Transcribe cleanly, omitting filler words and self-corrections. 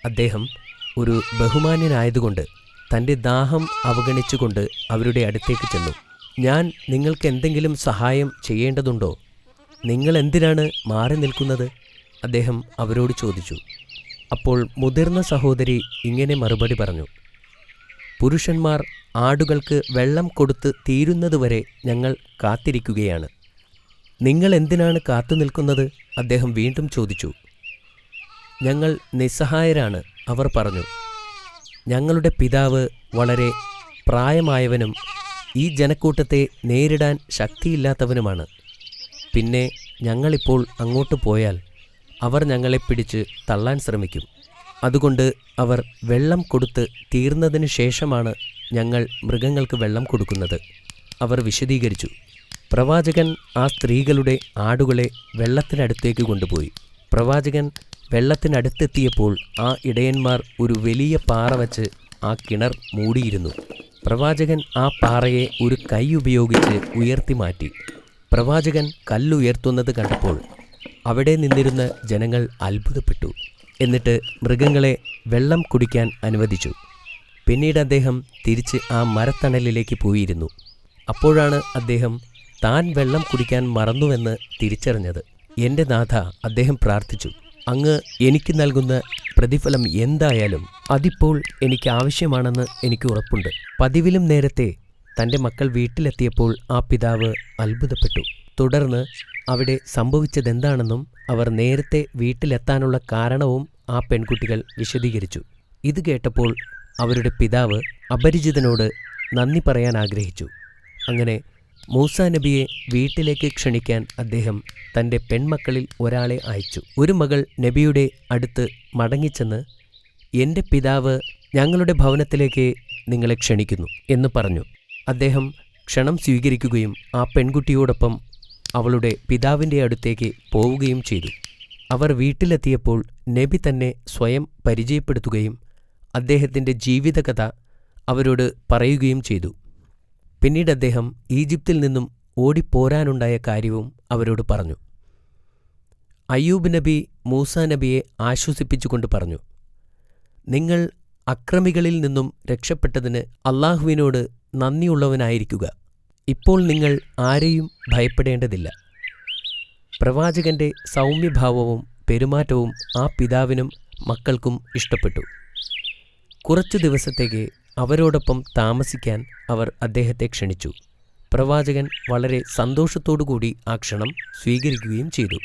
അദ്ദേഹം ഒരു ബഹുമാന്യനായതുകൊണ്ട് തൻ്റെ ദാഹം അവഗണിച്ചുകൊണ്ട് അവരുടെ അടുത്തേക്ക് ചെന്നു. ഞാൻ നിങ്ങൾക്ക് എന്തെങ്കിലും സഹായം ചെയ്യേണ്ടതുണ്ടോ? നിങ്ങൾ എന്തിനാണ് മാറി നിൽക്കുന്നത്? അദ്ദേഹം അവരോട് ചോദിച്ചു. അപ്പോൾ മുതിർന്ന സഹോദരി ഇങ്ങനെ മറുപടി പറഞ്ഞു: പുരുഷന്മാർ ആടുകൾക്ക് വെള്ളം കൊടുത്ത് തീരുന്നതുവരെ ഞങ്ങൾ കാത്തിരിക്കുകയാണ്. നിങ്ങൾ എന്തിനാണ് കാത്തു നിൽക്കുന്നത്? അദ്ദേഹം വീണ്ടും ചോദിച്ചു. ഞങ്ങൾ നിസ്സഹായരാണ്, അവർ പറഞ്ഞു. ഞങ്ങളുടെ പിതാവ് വളരെ പ്രായമായവനും ഈ ജനക്കൂട്ടത്തെ നേരിടാൻ ശക്തിയില്ലാത്തവനുമാണ്. പിന്നെ ഞങ്ങളിപ്പോൾ അങ്ങോട്ട് പോയാൽ അവർ ഞങ്ങളെ പിടിച്ച് തള്ളാൻ ശ്രമിക്കും. അതുകൊണ്ട് അവർ വെള്ളം കൊടുത്ത് തീർന്നതിന് ശേഷമാണ് ഞങ്ങൾ മൃഗങ്ങൾക്ക് വെള്ളം കൊടുക്കുന്നത്, അവർ വിശദീകരിച്ചു. പ്രവാചകൻ ആ സ്ത്രീകളുടെ ആടുകളെ വെള്ളത്തിനടുത്തേക്ക് കൊണ്ടുപോയി. പ്രവാചകൻ വെള്ളത്തിനടുത്തെത്തിയപ്പോൾ ആ ഇടയന്മാർ ഒരു വലിയ പാറ വച്ച് ആ കിണർ മൂടിയിരുന്നു. പ്രവാചകൻ ആ പാറയെ ഒരു കൈ ഉപയോഗിച്ച് ഉയർത്തി മാറ്റി. പ്രവാചകൻ കല്ലുയർത്തുന്നത് കണ്ടപ്പോൾ അവിടെ നിന്നിരുന്ന ജനങ്ങൾ അത്ഭുതപ്പെട്ടു. എന്നിട്ട് മൃഗങ്ങളെ വെള്ളം കുടിക്കാൻ അനുവദിച്ചു. പിന്നീട് അദ്ദേഹം തിരിച്ച് ആ മരത്തണലിലേക്ക് പോയിരുന്നു. അപ്പോഴാണ് അദ്ദേഹം താൻ വെള്ളം കുടിക്കാൻ മറന്നുവെന്ന് തിരിച്ചറിഞ്ഞത്. എൻ്റെ നാഥ, അദ്ദേഹം പ്രാർത്ഥിച്ചു, അങ്ങ് എനിക്ക് നൽകുന്ന പ്രതിഫലം എന്തായാലും അതിപ്പോൾ എനിക്ക് ആവശ്യമാണെന്ന് എനിക്ക് ഉറപ്പുണ്ട്. പതിവിലും നേരത്തെ തൻ്റെ മക്കൾ വീട്ടിലെത്തിയപ്പോൾ ആ പിതാവ് അത്ഭുതപ്പെട്ടു. തുടർന്ന് അവിടെ സംഭവിച്ചതെന്താണെന്നും അവർ നേരത്തെ വീട്ടിലെത്താനുള്ള കാരണവും ആ പെൺകുട്ടികൾ വിശദീകരിച്ചു. ഇത് കേട്ടപ്പോൾ അവരുടെ പിതാവ് അപരിചിതനോട് നന്ദി പറയാൻ ആഗ്രഹിച്ചു. അങ്ങനെ മൂസാ നബിയെ വീട്ടിലേക്ക് ക്ഷണിക്കാൻ അദ്ദേഹം തൻ്റെ പെൺമക്കളിൽ ഒരാളെ അയച്ചു. ഒരു മകൾ നബിയുടെ അടുത്ത് മടങ്ങിച്ചെന്ന്, എൻ്റെ പിതാവ് ഞങ്ങളുടെ ഭവനത്തിലേക്ക് നിങ്ങളെ ക്ഷണിക്കുന്നു എന്ന് പറഞ്ഞു. അദ്ദേഹം ക്ഷണം സ്വീകരിക്കുകയും ആ പെൺകുട്ടിയോടൊപ്പം അവളുടെ പിതാവിൻ്റെ അടുത്തേക്ക് പോവുകയും ചെയ്തു. അവർ വീട്ടിലെത്തിയപ്പോൾ നബി തന്നെ സ്വയം പരിചയപ്പെടുത്തുകയും അദ്ദേഹത്തിൻ്റെ ജീവിതകഥ അവരോട് പറയുകയും ചെയ്തു. പിന്നീട് അദ്ദേഹം ഈജിപ്തിൽ നിന്നും ഓടിപ്പോരാനുണ്ടായ കാര്യവും അവരോട് പറഞ്ഞു. അയ്യൂബ് നബി മൂസാ നബിയെ ആശ്വസിപ്പിച്ചുകൊണ്ട് പറഞ്ഞു, നിങ്ങൾ അക്രമികളിൽ നിന്നും രക്ഷപ്പെട്ടതിന് അള്ളാഹുവിനോട് നന്ദിയുള്ളവനായിരിക്കുക. ഇപ്പോൾ നിങ്ങൾ ആരെയും ഭയപ്പെടേണ്ടതില്ല. പ്രവാചകന്റെ സൗമ്യഭാവവും പെരുമാറ്റവും ആ പിതാവിനും മക്കൾക്കും ഇഷ്ടപ്പെട്ടു. കുറച്ചു ദിവസത്തേക്ക് അവരോടൊപ്പം താമസിക്കാൻ അവർ അദ്ദേഹത്തെ ക്ഷണിച്ചു. പ്രവാചകൻ വളരെ സന്തോഷത്തോടുകൂടി ആ ക്ഷണം സ്വീകരിക്കുകയും ചെയ്തു.